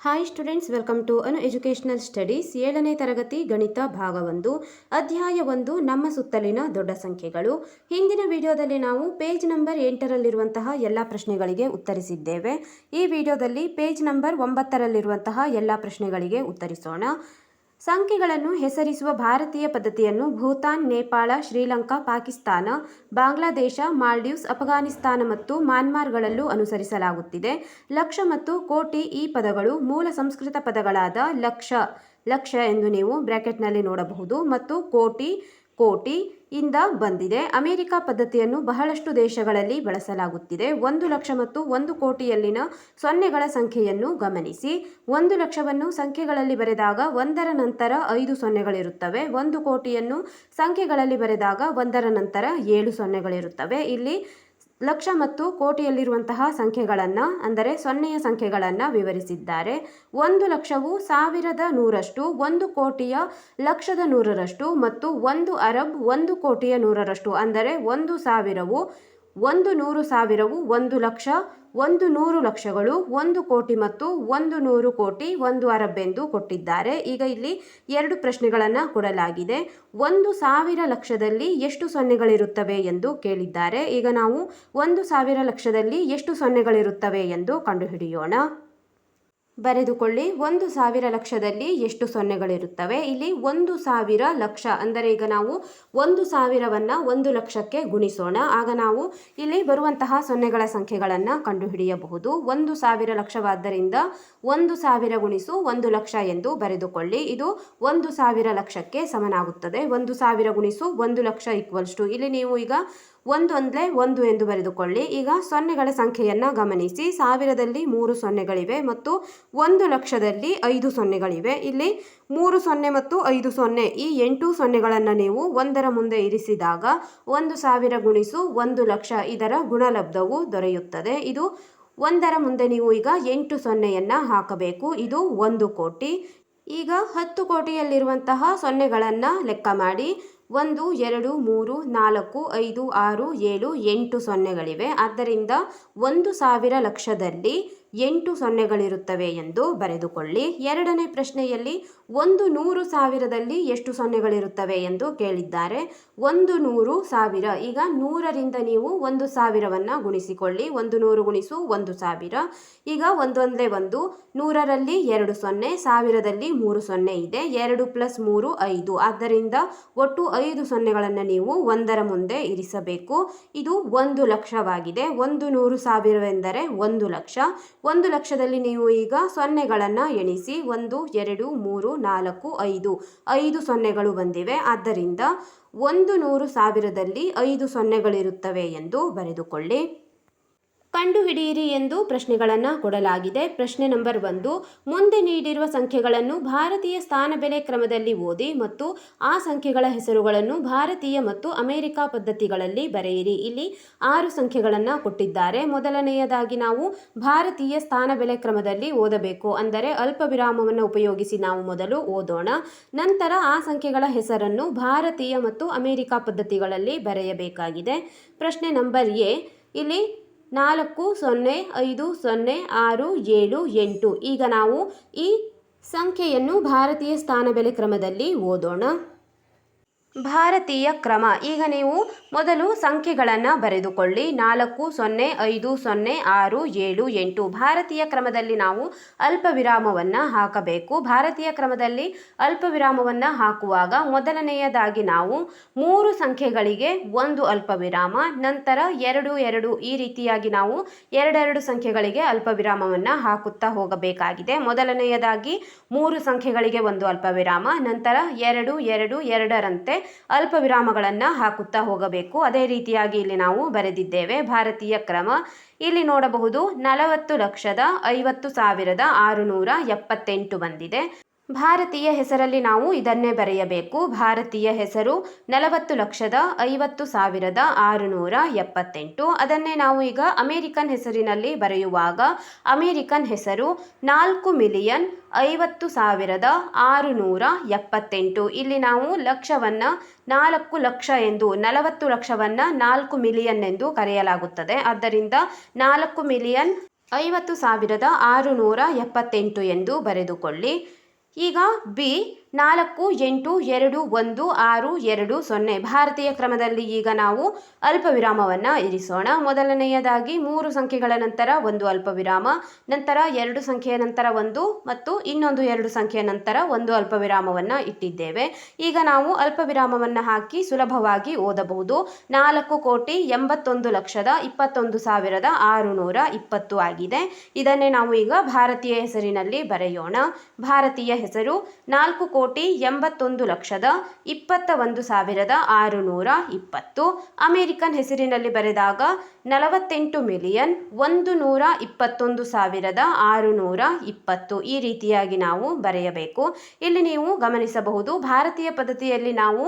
Hi students, welcome to Anu educational studies. 7ನೇ ತರಗತಿ ಗಣಿತ ಭಾಗ 1 ಅಧ್ಯಾಯ 1 ನಮ್ಮ ಸುತ್ತಲಿನ ದೊಡ್ಡ ಸಂಖ್ಯೆಗಳು. ಹಿಂದಿನ ವಿಡಿಯೋದಲ್ಲಿ ನಾವು ಪೇಜ್ ನಂಬರ್ 8ರಲ್ಲಿರುವಂತಹ ಎಲ್ಲ ಪ್ರಶ್ನೆಗಳಿಗೆ ಉತ್ತರಿಸಿದ್ದೇವೆ. ಈ ವಿಡಿಯೋದಲ್ಲಿ ಪೇಜ್ ನಂಬರ್ 9ರಲ್ಲಿರುವಂತಹ ಎಲ್ಲ ಪ್ರಶ್ನೆಗಳಿಗೆ ಉತ್ತರಿಸೋಣ. ಸಂಖ್ಯೆಗಳನ್ನು ಹೆಸರಿಸುವ ಭಾರತೀಯ ಪದ್ಧತಿಯನ್ನು ಭೂತಾನ್, ನೇಪಾಳ, ಶ್ರೀಲಂಕಾ, ಪಾಕಿಸ್ತಾನ, ಬಾಂಗ್ಲಾದೇಶ, ಮಾಲ್ಡೀವ್ಸ್, ಅಫಘಾನಿಸ್ತಾನ ಮತ್ತು ಮ್ಯಾನ್ಮಾರ್ಗಳಲ್ಲೂ ಅನುಸರಿಸಲಾಗುತ್ತಿದೆ. ಲಕ್ಷ ಮತ್ತು ಕೋಟಿ ಈ ಪದಗಳು ಮೂಲ ಸಂಸ್ಕೃತ ಪದಗಳಾದ ಲಕ್ಷ ಎಂದು ನೀವು ಬ್ರಾಕೆಟ್ನಲ್ಲಿ ನೋಡಬಹುದು ಮತ್ತು ಕೋಟಿ ಇಂದ ಬಂದಿದೆ. ಅಮೆರಿಕ ಪದ್ಧತಿಯನ್ನು ಬಹಳಷ್ಟು ದೇಶಗಳಲ್ಲಿ ಬಳಸಲಾಗುತ್ತಿದೆ. 1 ಲಕ್ಷ ಮತ್ತು 1 ಕೋಟಿಯಲ್ಲಿನ ಸೊನ್ನೆಗಳ ಸಂಖ್ಯೆಯನ್ನು ಗಮನಿಸಿ. 1 ಲಕ್ಷವನ್ನು ಸಂಖ್ಯೆಗಳಲ್ಲಿ ಬರೆದಾಗ 1ರ ನಂತರ 5 ಸೊನ್ನೆಗಳಿರುತ್ತವೆ. 1 ಕೋಟಿಯನ್ನು ಸಂಖ್ಯೆಗಳಲ್ಲಿ ಬರೆದಾಗ 1ರ ನಂತರ 7 ಸೊನ್ನೆಗಳಿರುತ್ತವೆ. ಇಲ್ಲಿ ಲಕ್ಷ ಮತ್ತು ಕೋಟಿಯಲ್ಲಿರುವಂತಹ ಸಂಖ್ಯೆಗಳನ್ನು ಅಂದರೆ ಸೊನ್ನೆಯ ಸಂಖ್ಯೆಗಳನ್ನು ವಿವರಿಸಿದ್ದಾರೆ. 1 ಲಕ್ಷವು 1000ದ 100ರಷ್ಟು, 1 ಕೋಟಿಯ 1,00,000ದ 100ರಷ್ಟು ಮತ್ತು 1 ಅರಬ್ 1 ಕೋಟಿಯ 100ರಷ್ಟು. ಅಂದರೆ 1,000ವು 100,000ವು 1 ಲಕ್ಷ, 100 ಲಕ್ಷಗಳು 1 ಕೋಟಿ ಮತ್ತು 100 ಕೋಟಿ 1 ಅರಬ್ ಎಂದು ಕೊಟ್ಟಿದ್ದಾರೆ. ಈಗ ಇಲ್ಲಿ 2 ಪ್ರಶ್ನೆಗಳನ್ನು ಕೊಡಲಾಗಿದೆ. 1,000 ಲಕ್ಷದಲ್ಲಿ ಎಷ್ಟು ಸೊನ್ನೆಗಳಿರುತ್ತವೆ ಎಂದು ಕೇಳಿದ್ದಾರೆ. ಈಗ ನಾವು 1,000 ಲಕ್ಷದಲ್ಲಿ ಎಷ್ಟು ಸೊನ್ನೆಗಳಿರುತ್ತವೆ ಎಂದು ಕಂಡುಹಿಡಿಯೋಣ. ಬರೆದುಕೊಳ್ಳಿ. 1,000 ಲಕ್ಷದಲ್ಲಿ ಎಷ್ಟು ಸೊನ್ನೆಗಳಿರುತ್ತವೆ. ಇಲ್ಲಿ 1,000 ಲಕ್ಷ ಅಂದರೆ ಈಗ ನಾವು 1,000ವನ್ನು 1 ಲಕ್ಷಕ್ಕೆ ಗುಣಿಸೋಣ. ಆಗ ನಾವು ಇಲ್ಲಿ ಬರುವಂತಹ ಸೊನ್ನೆಗಳ ಸಂಖ್ಯೆಗಳನ್ನು ಕಂಡುಹಿಡಿಯಬಹುದು. 1,000 ಲಕ್ಷವಾದ್ದರಿಂದ 1,000 ಗುಣಿಸು 1 ಲಕ್ಷ ಎಂದು ಬರೆದುಕೊಳ್ಳಿ. ಇದು 1,000 ಲಕ್ಷಕ್ಕೆ ಸಮನಾಗುತ್ತದೆ. 1,000 ಗುಣಿಸು 1 ಲಕ್ಷ = ಇಲ್ಲಿ ನೀವು ಈಗ 1 ಎಂದು ಬರೆದುಕೊಳ್ಳಿ. ಈಗ ಸೊನ್ನೆಗಳ ಸಂಖ್ಯೆಯನ್ನು ಗಮನಿಸಿ. 1000ದಲ್ಲಿ 3 ಸೊನ್ನೆಗಳಿವೆ ಮತ್ತು 1 ಲಕ್ಷದಲ್ಲಿ 5 ಸೊನ್ನೆಗಳಿವೆ. ಇಲ್ಲಿ 3 ಸೊನ್ನೆ ಮತ್ತು 5 ಸೊನ್ನೆ ಈ 8 ಸೊನ್ನೆಗಳನ್ನು ನೀವು 1ರ ಮುಂದೆ ಇರಿಸಿದಾಗ 1,000 ಗುಣಿಸು 1 ಲಕ್ಷ ಇದರ ಗುಣಲಬ್ಧವು ದೊರೆಯುತ್ತದೆ. ಇದು 1ರ ಮುಂದೆ ನೀವು ಈಗ 8 ಸೊನ್ನೆಯನ್ನು ಹಾಕಬೇಕು. ಇದು 1 ಕೋಟಿ. ಈಗ 10 ಕೋಟಿಯಲ್ಲಿರುವಂತಹ ಸೊನ್ನೆಗಳನ್ನು ಲೆಕ್ಕ ಮಾಡಿ. 1 2 3 4 5 6 7 8 ಸೊನ್ನೆಗಳಿವೆ. ಆದ್ದರಿಂದ 1,000 ಲಕ್ಷದಲ್ಲಿ 8 ಸೊನ್ನೆಗಳಿರುತ್ತವೆ ಎಂದು ಬರೆದುಕೊಳ್ಳಿ. 2ನೇ ಪ್ರಶ್ನೆಯಲ್ಲಿ 100,000ದಲ್ಲಿ ಎಷ್ಟು ಸೊನ್ನೆಗಳಿರುತ್ತವೆ ಎಂದು ಕೇಳಿದ್ದಾರೆ. 100,000 ಈಗ 100ರಿಂದ ನೀವು 1,000ವನ್ನು ಗುಣಿಸಿಕೊಳ್ಳಿ. 100 ಗುಣಿಸು 1,000. ಈಗ 1 100ರಲ್ಲಿ 2 ಸೊನ್ನೆ, 1000ದಲ್ಲಿ 3 ಸೊನ್ನೆ ಇದೆ. 2 + 3 5. ಆದ್ದರಿಂದ ಒಟ್ಟು 5 ಸೊನ್ನೆಗಳನ್ನು ನೀವು 1ರ ಮುಂದೆ ಇರಿಸಬೇಕು. ಇದು 1 ಲಕ್ಷವಾಗಿದೆ. 100,000 ಎಂದರೆ 1 ಲಕ್ಷ. 1 ಲಕ್ಷದಲ್ಲಿ ನೀವು ಈಗ ಸೊನ್ನೆಗಳನ್ನು ಎಣಿಸಿ. 1 2 3 4 5 5 ಸೊನ್ನೆಗಳು ಬಂದಿವೆ. ಆದ್ದರಿಂದ 100,000ದಲ್ಲಿ 5 ಸೊನ್ನೆಗಳಿರುತ್ತವೆ ಎಂದು ಬರೆದುಕೊಳ್ಳಿ. ಕಂಡುಹಿಡಿಯಿರಿ ಎಂದು ಪ್ರಶ್ನೆಗಳನ್ನು ಕೊಡಲಾಗಿದೆ. ಪ್ರಶ್ನೆ ನಂಬರ್ 1, ಮುಂದೆ ನೀಡಿರುವ ಸಂಖ್ಯೆಗಳನ್ನು ಭಾರತೀಯ ಸ್ಥಾನಬೆಲೆ ಕ್ರಮದಲ್ಲಿ ಓದಿ ಮತ್ತು ಆ ಸಂಖ್ಯೆಗಳ ಹೆಸರುಗಳನ್ನು ಭಾರತೀಯ ಮತ್ತು ಅಮೆರಿಕ ಪದ್ಧತಿಗಳಲ್ಲಿ ಬರೆಯಿರಿ. ಇಲ್ಲಿ 6 ಸಂಖ್ಯೆಗಳನ್ನು ಕೊಟ್ಟಿದ್ದಾರೆ. ಮೊದಲನೆಯದಾಗಿ ನಾವು ಭಾರತೀಯ ಸ್ಥಾನಬೆಲೆ ಕ್ರಮದಲ್ಲಿ ಓದಬೇಕು. ಅಂದರೆ ಅಲ್ಪ ವಿರಾಮವನ್ನು ಉಪಯೋಗಿಸಿ ನಾವು ಮೊದಲು ಓದೋಣ. ನಂತರ ಆ ಸಂಖ್ಯೆಗಳ ಹೆಸರನ್ನು ಭಾರತೀಯ ಮತ್ತು ಅಮೆರಿಕ ಪದ್ಧತಿಗಳಲ್ಲಿ ಬರೆಯಬೇಕಾಗಿದೆ. ಪ್ರಶ್ನೆ ನಂಬರ್ ಎ, ಇಲ್ಲಿ 4 0 5 0 6 7 8. ಈಗ ನಾವು ಈ ಸಂಖ್ಯೆಯನ್ನು ಭಾರತೀಯ ಸ್ಥಾನಬೆಲೆ ಕ್ರಮದಲ್ಲಿ ಓದೋಣ. ಭಾರತೀಯ ಕ್ರಮ. ಈಗ ನೀವು ಮೊದಲು ಸಂಖ್ಯೆಗಳನ್ನು ಬರೆದುಕೊಳ್ಳಿ. 4 0 5 0 6 7 8. ಭಾರತೀಯ ಕ್ರಮದಲ್ಲಿ ನಾವು ಅಲ್ಪ ವಿರಾಮವನ್ನು ಹಾಕಬೇಕು. ಭಾರತೀಯ ಕ್ರಮದಲ್ಲಿ ಅಲ್ಪ ವಿರಾಮವನ್ನು ಹಾಕುವಾಗ ಮೊದಲನೆಯದಾಗಿ ನಾವು 3 ಸಂಖ್ಯೆಗಳಿಗೆ 1 ಅಲ್ಪ ವಿರಾಮ, ನಂತರ 2 2 ಈ ರೀತಿಯಾಗಿ ನಾವು 2 ಸಂಖ್ಯೆಗಳಿಗೆ ಅಲ್ಪ ವಿರಾಮವನ್ನು ಹಾಕುತ್ತಾ ಹೋಗಬೇಕಾಗಿದೆ. ಮೊದಲನೆಯದಾಗಿ 3 ಸಂಖ್ಯೆಗಳಿಗೆ 1 ಅಲ್ಪ ವಿರಾಮ, ನಂತರ 2 2 2ರಂತೆ ಅಲ್ಪ ವಿರಾಮಗಳನ್ನು ಹಾಕುತ್ತಾ ಹೋಗಬೇಕು. ಅದೇ ರೀತಿಯಾಗಿ ಇಲ್ಲಿ ನಾವು ಬರೆದಿದ್ದೇವೆ ಭಾರತೀಯ ಕ್ರಮ. ಇಲ್ಲಿ ನೋಡಬಹುದು 40,50,678 ಬಂದಿದೆ. ಭಾರತೀಯ ಹೆಸರಲ್ಲಿ ನಾವು ಇದನ್ನೇ ಬರೆಯಬೇಕು. ಭಾರತೀಯ ಹೆಸರು 40,50,678. ಅದನ್ನೇ ನಾವು ಈಗ ಅಮೇರಿಕನ್ ಹೆಸರಿನಲ್ಲಿ ಬರೆಯುವಾಗ ಅಮೇರಿಕನ್ ಹೆಸರು 4,50,678. ಇಲ್ಲಿ ನಾವು ಲಕ್ಷವನ್ನು 4 ಲಕ್ಷ ಎಂದು, 40 ಲಕ್ಷವನ್ನು 4 ಮಿಲಿಯನ್ ಎಂದು ಕರೆಯಲಾಗುತ್ತದೆ. ಆದ್ದರಿಂದ 4 ಮಿಲಿಯನ್ 50,678 ಎಂದು ಬರೆದುಕೊಳ್ಳಿ. ಈಗ ಬಿ 4821620 ಭಾರತೀಯ ಕ್ರಮದಲ್ಲಿ ಈಗ ನಾವು ಅಲ್ಪ ವಿರಾಮವನ್ನು ಇರಿಸೋಣ. ಮೊದಲನೆಯದಾಗಿ 3 ಸಂಖ್ಯೆಗಳ ನಂತರ ಒಂದು ಅಲ್ಪ ವಿರಾಮ, ನಂತರ 2 ಸಂಖ್ಯೆಯ ನಂತರ ಒಂದು ಮತ್ತು ಇನ್ನೊಂದು 2 ಸಂಖ್ಯೆಯ ನಂತರ ಒಂದು ಅಲ್ಪ ವಿರಾಮವನ್ನು ಇಟ್ಟಿದ್ದೇವೆ. ಈಗ ನಾವು ಅಲ್ಪ ವಿರಾಮವನ್ನು ಹಾಕಿ ಸುಲಭವಾಗಿ ಓದಬಹುದು. 4,80,21,620 ಆಗಿದೆ. ಇದನ್ನೇ ನಾವು ಈಗ ಭಾರತೀಯ ಹೆಸರಿನಲ್ಲಿ ಬರೆಯೋಣ. ಭಾರತೀಯ ಹೆಸರು 4,81,21,620. ಅಮೆರಿಕನ್ ಹೆಸರಿನಲ್ಲಿ ಬರೆದಾಗ 48,121,620 ಈ ರೀತಿಯಾಗಿ ನಾವು ಬರೆಯಬೇಕು. ಇಲ್ಲಿ ನೀವು ಗಮನಿಸಬಹುದು, ಭಾರತೀಯ ಪದ್ಧತಿಯಲ್ಲಿ ನಾವು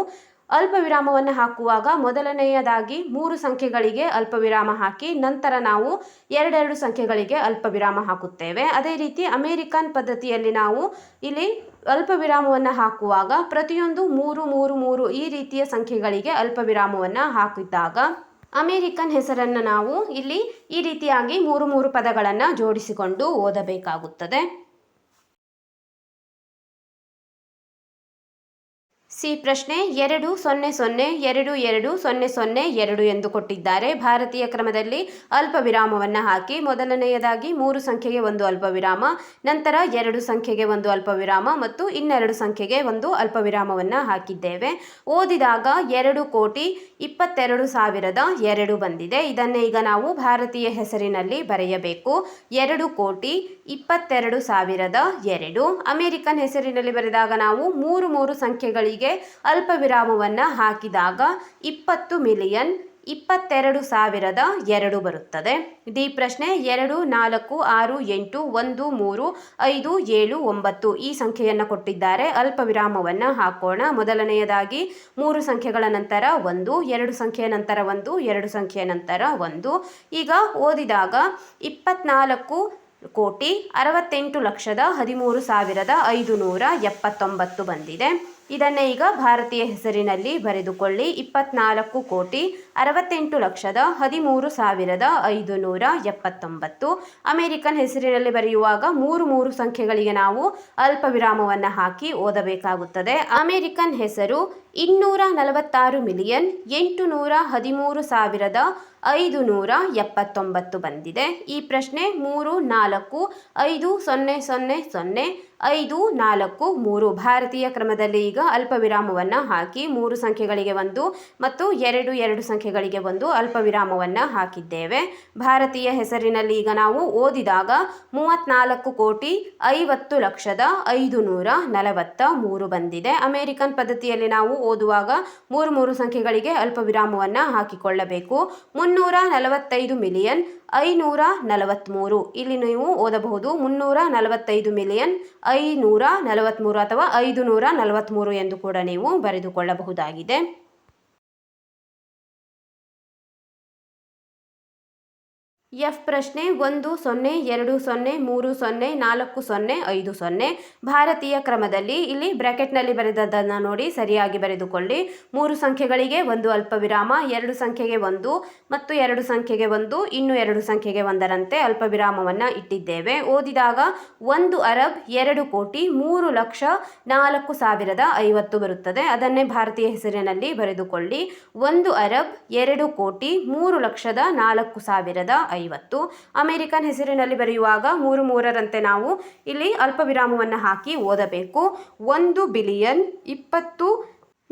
ಅಲ್ಪ ವಿರಾಮವನ್ನು ಹಾಕುವಾಗ ಮೊದಲನೆಯದಾಗಿ 3 ಸಂಖ್ಯೆಗಳಿಗೆ ಅಲ್ಪ ವಿರಾಮ ಹಾಕಿ ನಂತರ ನಾವು 2 ಸಂಖ್ಯೆಗಳಿಗೆ ಅಲ್ಪ ವಿರಾಮ ಹಾಕುತ್ತೇವೆ. ಅದೇ ರೀತಿ ಅಮೆರಿಕನ್ ಪದ್ಧತಿಯಲ್ಲಿ ನಾವು ಇಲ್ಲಿ ಅಲ್ಪ ವಿರಾಮವನ್ನು ಹಾಕುವಾಗ ಪ್ರತಿಯೊಂದು 3 ಈ ರೀತಿಯ ಸಂಖ್ಯೆಗಳಿಗೆ ಅಲ್ಪ ವಿರಾಮವನ್ನು ಹಾಕಿದ್ದಾಗ ಅಮೆರಿಕನ್ ಹೆಸರನ್ನು ನಾವು ಇಲ್ಲಿ ಈ ರೀತಿಯಾಗಿ 3 ಪದಗಳನ್ನು ಜೋಡಿಸಿಕೊಂಡು ಓದಬೇಕಾಗುತ್ತದೆ. ಸಿ ಪ್ರಶ್ನೆ 2002200 ಎಂದು ಕೊಟ್ಟಿದ್ದಾರೆ. ಭಾರತೀಯ ಕ್ರಮದಲ್ಲಿ ಅಲ್ಪ ವಿರಾಮವನ್ನು ಹಾಕಿ ಮೊದಲನೆಯದಾಗಿ 3 ಸಂಖ್ಯೆಗೆ ಒಂದು ಅಲ್ಪ ವಿರಾಮ, ನಂತರ 2 ಸಂಖ್ಯೆಗೆ ಒಂದು ಅಲ್ಪ ವಿರಾಮ ಮತ್ತು ಇನ್ನೆರಡು ಸಂಖ್ಯೆಗೆ ಒಂದು ಅಲ್ಪ ವಿರಾಮವನ್ನು ಹಾಕಿದ್ದೇವೆ. ಓದಿದಾಗ 2,22,002 ಬಂದಿದೆ. ಇದನ್ನೇ ಈಗ ನಾವು ಭಾರತೀಯ ಹೆಸರಿನಲ್ಲಿ ಬರೆಯಬೇಕು. 2,22,002. ಅಮೆರಿಕನ್ ಹೆಸರಿನಲ್ಲಿ ಬರೆದಾಗ ನಾವು 3 ಸಂಖ್ಯೆಗಳಿಗೆ ಅಲ್ಪ ವಿರಾಮವನ್ನು ಹಾಕಿದಾಗ 20,22,002 ಬರುತ್ತದೆ. ಡಿ ಪ್ರಶ್ನೆ 2,4,6,8,1,3,5,7,9 ಈ ಸಂಖ್ಯೆಯನ್ನು ಕೊಟ್ಟಿದ್ದಾರೆ. ಅಲ್ಪ ವಿರಾಮವನ್ನು ಹಾಕೋಣ. ಮೊದಲನೆಯದಾಗಿ 3 ಸಂಖ್ಯೆಗಳ ನಂತರ ಒಂದು, 2 ಸಂಖ್ಯೆಯ ನಂತರ ಒಂದು, 2 ಸಂಖ್ಯೆಯ ನಂತರ ಒಂದು. ಈಗ ಓದಿದಾಗ 24,68,13,579 ಬಂದಿದೆ. ಇದನ್ನೇ ಈಗ ಭಾರತೀಯ ಹೆಸರಿನಲ್ಲಿ ಬರೆದುಕೊಳ್ಳಿ. 24,68,13,579. ಅಮೆರಿಕನ್ ಹೆಸರಿನಲ್ಲಿ ಬರೆಯುವಾಗ 3 ಸಂಖ್ಯೆಗಳಿಗೆ ನಾವು ಅಲ್ಪ ವಿರಾಮವನ್ನು ಹಾಕಿ ಓದಬೇಕಾಗುತ್ತದೆ. ಅಮೆರಿಕನ್ ಹೆಸರು 243,813,579 ಬಂದಿದೆ. ಈ ಪ್ರಶ್ನೆ 3,4,5,0,0,0,5,4,3 ಭಾರತೀಯ ಕ್ರಮದಲ್ಲಿ ಈಗ ಅಲ್ಪ ವಿರಾಮವನ್ನು ಹಾಕಿ 3 ಸಂಖ್ಯೆಗಳಿಗೆ ಒಂದು ಮತ್ತು 2 ಸಂಖ್ಯೆಗಳಿಗೆ ಒಂದು ಅಲ್ಪ ವಿರಾಮವನ್ನು ಹಾಕಿದ್ದೇವೆ. ಭಾರತೀಯ ಹೆಸರಿನಲ್ಲಿ ಈಗ ನಾವು ಓದಿದಾಗ 34,50,50,543 ಬಂದಿದೆ. ಅಮೆರಿಕನ್ ಪದ್ಧತಿಯಲ್ಲಿ ನಾವು ಓದುವಾಗ 3 ಸಂಖ್ಯೆಗಳಿಗೆ ಅಲ್ಪ ವಿರಾಮವನ್ನು ಹಾಕಿಕೊಳ್ಳಬೇಕು. 345,543 ಇಲ್ಲಿ ನೀವು ಓದಬಹುದು 345,543 ಅಥವಾ 543 ಎಂದು ಕೂಡ ನೀವು ಬರೆದುಕೊಳ್ಳಬಹುದಾಗಿದೆ. ಎಫ್ ಪ್ರಶ್ನೆ 10,20,30,40,50. ಭಾರತೀಯ ಕ್ರಮದಲ್ಲಿ ಇಲ್ಲಿ ಬ್ರಾಕೆಟ್ನಲ್ಲಿ ಬರೆದದ್ದನ್ನು ನೋಡಿ ಸರಿಯಾಗಿ ಬರೆದುಕೊಳ್ಳಿ. 3 ಸಂಖ್ಯೆಗಳಿಗೆ ಒಂದು ಅಲ್ಪ ವಿರಾಮ, 2 ಸಂಖ್ಯೆಗೆ ಒಂದು ಮತ್ತು 2 ಸಂಖ್ಯೆಗೆ ಒಂದು, ಇನ್ನು 2 ಸಂಖ್ಯೆಗೆ ಒಂದರಂತೆ ಅಲ್ಪ ವಿರಾಮವನ್ನು ಇಟ್ಟಿದ್ದೇವೆ. ಓದಿದಾಗ 1 ಅರಬ್ 2,03,04,50 ಬರುತ್ತದೆ. ಅದನ್ನೇ ಭಾರತೀಯ ಹೆಸರಿನಲ್ಲಿ ಬರೆದುಕೊಳ್ಳಿ. 1 ಅರಬ್ 2,03,04,50. ಅಮೆರಿಕನ್ ಹೆಸರಿನಲ್ಲಿ ಬರೆಯುವಾಗ 3ರಂತೆ ನಾವು ಇಲ್ಲಿ ಅಲ್ಪ ವಿರಾಮವನ್ನು ಹಾಕಿ ಓದಬೇಕು. 1 ಬಿಲಿಯನ್ 20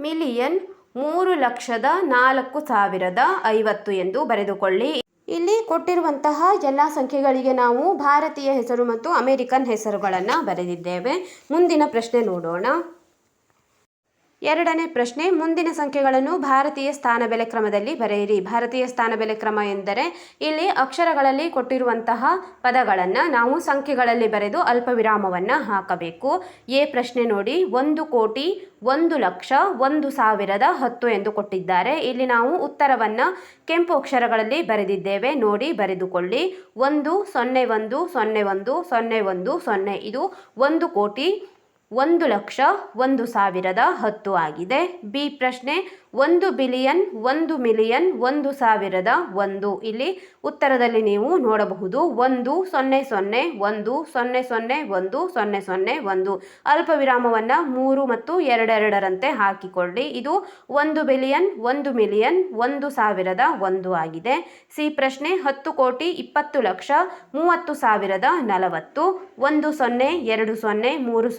ಮಿಲಿಯನ್ 3,04,50 ಎಂದು ಬರೆದುಕೊಳ್ಳಿ. ಇಲ್ಲಿ ಕೊಟ್ಟಿರುವಂತಹ ಎಲ್ಲ ಸಂಖ್ಯೆಗಳಿಗೆ ನಾವು ಭಾರತೀಯ ಹೆಸರು ಮತ್ತು ಅಮೆರಿಕನ್ ಹೆಸರುಗಳನ್ನು ಬರೆದಿದ್ದೇವೆ. ಮುಂದಿನ ಪ್ರಶ್ನೆ ನೋಡೋಣ. 2ನೇ ಪ್ರಶ್ನೆ, ಮುಂದಿನ ಸಂಖ್ಯೆಗಳನ್ನು ಭಾರತೀಯ ಸ್ಥಾನ ಬೆಲೆ ಕ್ರಮದಲ್ಲಿ ಬರೆಯಿರಿ. ಭಾರತೀಯ ಸ್ಥಾನ ಬೆಲೆ ಕ್ರಮ ಎಂದರೆ ಇಲ್ಲಿ ಅಕ್ಷರಗಳಲ್ಲಿ ಕೊಟ್ಟಿರುವಂತಹ ಪದಗಳನ್ನು ನಾವು ಸಂಖ್ಯೆಗಳಲ್ಲಿ ಬರೆದು ಅಲ್ಪ ವಿರಾಮವನ್ನು ಹಾಕಬೇಕು. ಎ ಪ್ರಶ್ನೆ ನೋಡಿ, 1,00,00,000 1,00,000 1,010 ಎಂದು ಕೊಟ್ಟಿದ್ದಾರೆ. ಇಲ್ಲಿ ನಾವು ಉತ್ತರವನ್ನು ಕೆಂಪು ಅಕ್ಷರಗಳಲ್ಲಿ ಬರೆದಿದ್ದೇವೆ. ನೋಡಿ ಬರೆದುಕೊಳ್ಳಿ. 1,01,01,01,0 ಇದು 1,00,00,000. 1,00,000 ಆಗಿದೆ. ಬಿ ಪ್ರಶ್ನೆ 1,000,000,000 1,000,000,000 1,000,001. ಇಲ್ಲಿ ಉತ್ತರದಲ್ಲಿ ನೀವು ನೋಡಬಹುದು 1 0 0 1 0 0 1 0 0 1. ಅಲ್ಪ ವಿರಾಮವನ್ನು 3 ಮತ್ತು 2 ರಂತೆ ಹಾಕಿಕೊಳ್ಳಿ. ಇದು 1,000,000,000 1,000,000,000 1,000,001 ಆಗಿದೆ. ಸಿ ಪ್ರಶ್ನೆ 10,20,00,000 30,040 1 0 2 0 3 0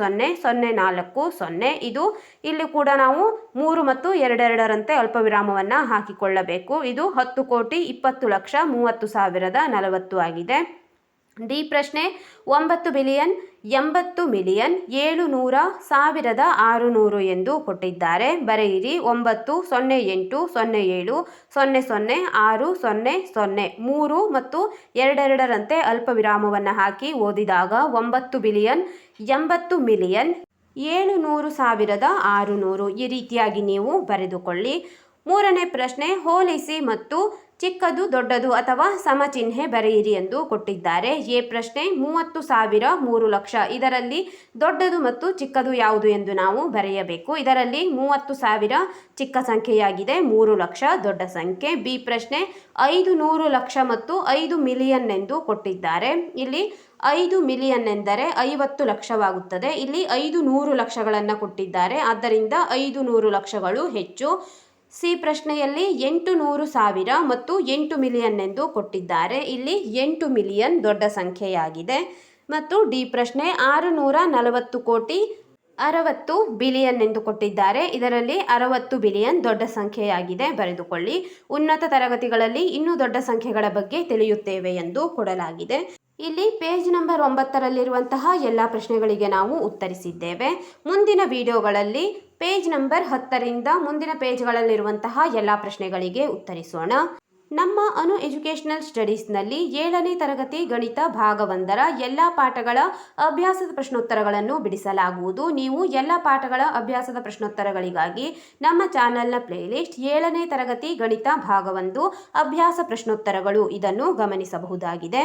0 4 0. ಇದು ಇಲ್ಲಿ ಕೂಡ ನಾವು 3 ಮತ್ತು 2 ರಂತೆ ಅಲ್ಪ ವಿರಾಮವನ್ನು ಹಾಕಿಕೊಳ್ಳಬೇಕು. ಇದು 10,20,00,000 30,040 ಆಗಿದೆ. ಡಿ ಪ್ರಶ್ನೆ 9,80,000,000 ಎಂದು ಕೊಟ್ಟಿದ್ದಾರೆ. ಬರೆಯಿರಿ. 9 0 8 0 7 0 0 6 0 0 3 ಮತ್ತು 2 ರಂತೆ ಅಲ್ಪ ವಿರಾಮವನ್ನು ಹಾಕಿ ಓದಿದಾಗ 9,80,000,000,700,600 ಈ ರೀತಿಯಾಗಿ ನೀವು ಬರೆದುಕೊಳ್ಳಿ. ಮೂರನೇ ಪ್ರಶ್ನೆ ಹೋಲಿಸಿ ಮತ್ತು ಚಿಕ್ಕದು ದೊಡ್ಡದು ಅಥವಾ ಸಮಚಿಹ್ನೆ ಬರೆಯಿರಿ ಎಂದು ಕೊಟ್ಟಿದ್ದಾರೆ. ಎ ಪ್ರಶ್ನೆ 30,000 3,00,000 ಇದರಲ್ಲಿ ದೊಡ್ಡದು ಮತ್ತು ಚಿಕ್ಕದು ಯಾವುದು ಎಂದು ನಾವು ಬರೆಯಬೇಕು. ಇದರಲ್ಲಿ 30,000 ಚಿಕ್ಕ ಸಂಖ್ಯೆಯಾಗಿದೆ, 3,00,000 ದೊಡ್ಡ ಸಂಖ್ಯೆ. ಬಿ ಪ್ರಶ್ನೆ 500 ಲಕ್ಷ ಮತ್ತು 5 ಮಿಲಿಯನ್ ಎಂದು ಕೊಟ್ಟಿದ್ದಾರೆ. ಇಲ್ಲಿ 5 ಮಿಲಿಯನ್ ಎಂದರೆ 50 ಲಕ್ಷವಾಗುತ್ತದೆ. ಇಲ್ಲಿ 500 ಲಕ್ಷಗಳನ್ನು ಕೊಟ್ಟಿದ್ದಾರೆ, ಆದ್ದರಿಂದ 500 ಲಕ್ಷಗಳು ಹೆಚ್ಚು. ಸಿ ಪ್ರಶ್ನೆಯಲ್ಲಿ 800,000 ಮತ್ತು 8 ಮಿಲಿಯನ್ ಎಂದು ಕೊಟ್ಟಿದ್ದಾರೆ. ಇಲ್ಲಿ 8 ಮಿಲಿಯನ್ ದೊಡ್ಡ ಸಂಖ್ಯೆಯಾಗಿದೆ. ಮತ್ತು ಡಿ ಪ್ರಶ್ನೆ 640 ಕೋಟಿ 60 ಬಿಲಿಯನ್ ಎಂದು ಕೊಟ್ಟಿದ್ದಾರೆ. ಇದರಲ್ಲಿ 60 ಬಿಲಿಯನ್ ದೊಡ್ಡ ಸಂಖ್ಯೆಯಾಗಿದೆ, ಬರೆದುಕೊಳ್ಳಿ. ಉನ್ನತ ತರಗತಿಗಳಲ್ಲಿ ಇನ್ನೂ ದೊಡ್ಡ ಸಂಖ್ಯೆಗಳ ಬಗ್ಗೆ ತಿಳಿಯುತ್ತೇವೆ ಎಂದು ಕೊಡಲಾಗಿದೆ. ಇಲ್ಲಿ ಪೇಜ್ ನಂಬರ್ 9ರಲ್ಲಿರುವಂತಹ ಎಲ್ಲ ಪ್ರಶ್ನೆಗಳಿಗೆ ನಾವು ಉತ್ತರಿಸಿದ್ದೇವೆ. ಮುಂದಿನ ವಿಡಿಯೋಗಳಲ್ಲಿ ಪೇಜ್ ನಂಬರ್ 10ರಿಂದ ಮುಂದಿನ ಪೇಜ್ಗಳಲ್ಲಿರುವಂತಹ ಎಲ್ಲ ಪ್ರಶ್ನೆಗಳಿಗೆ ಉತ್ತರಿಸೋಣ. ನಮ್ಮ ಅನು ಎಜುಕೇಷನಲ್ ಸ್ಟಡೀಸ್ನಲ್ಲಿ 7ನೇ ತರಗತಿ ಗಣಿತ ಭಾಗ 1ರ ಎಲ್ಲ ಪಾಠಗಳ ಅಭ್ಯಾಸದ ಪ್ರಶ್ನೋತ್ತರಗಳನ್ನು ಬಿಡಿಸಲಾಗುವುದು. ನೀವು ಎಲ್ಲ ಪಾಠಗಳ ಅಭ್ಯಾಸದ ಪ್ರಶ್ನೋತ್ತರಗಳಿಗಾಗಿ ನಮ್ಮ ಚಾನಲ್ನ ಪ್ಲೇಲಿಸ್ಟ್ 7ನೇ ತರಗತಿ ಗಣಿತ ಭಾಗ 1 ಅಭ್ಯಾಸ ಪ್ರಶ್ನೋತ್ತರಗಳು ಇದನ್ನು ಗಮನಿಸಬಹುದಾಗಿದೆ.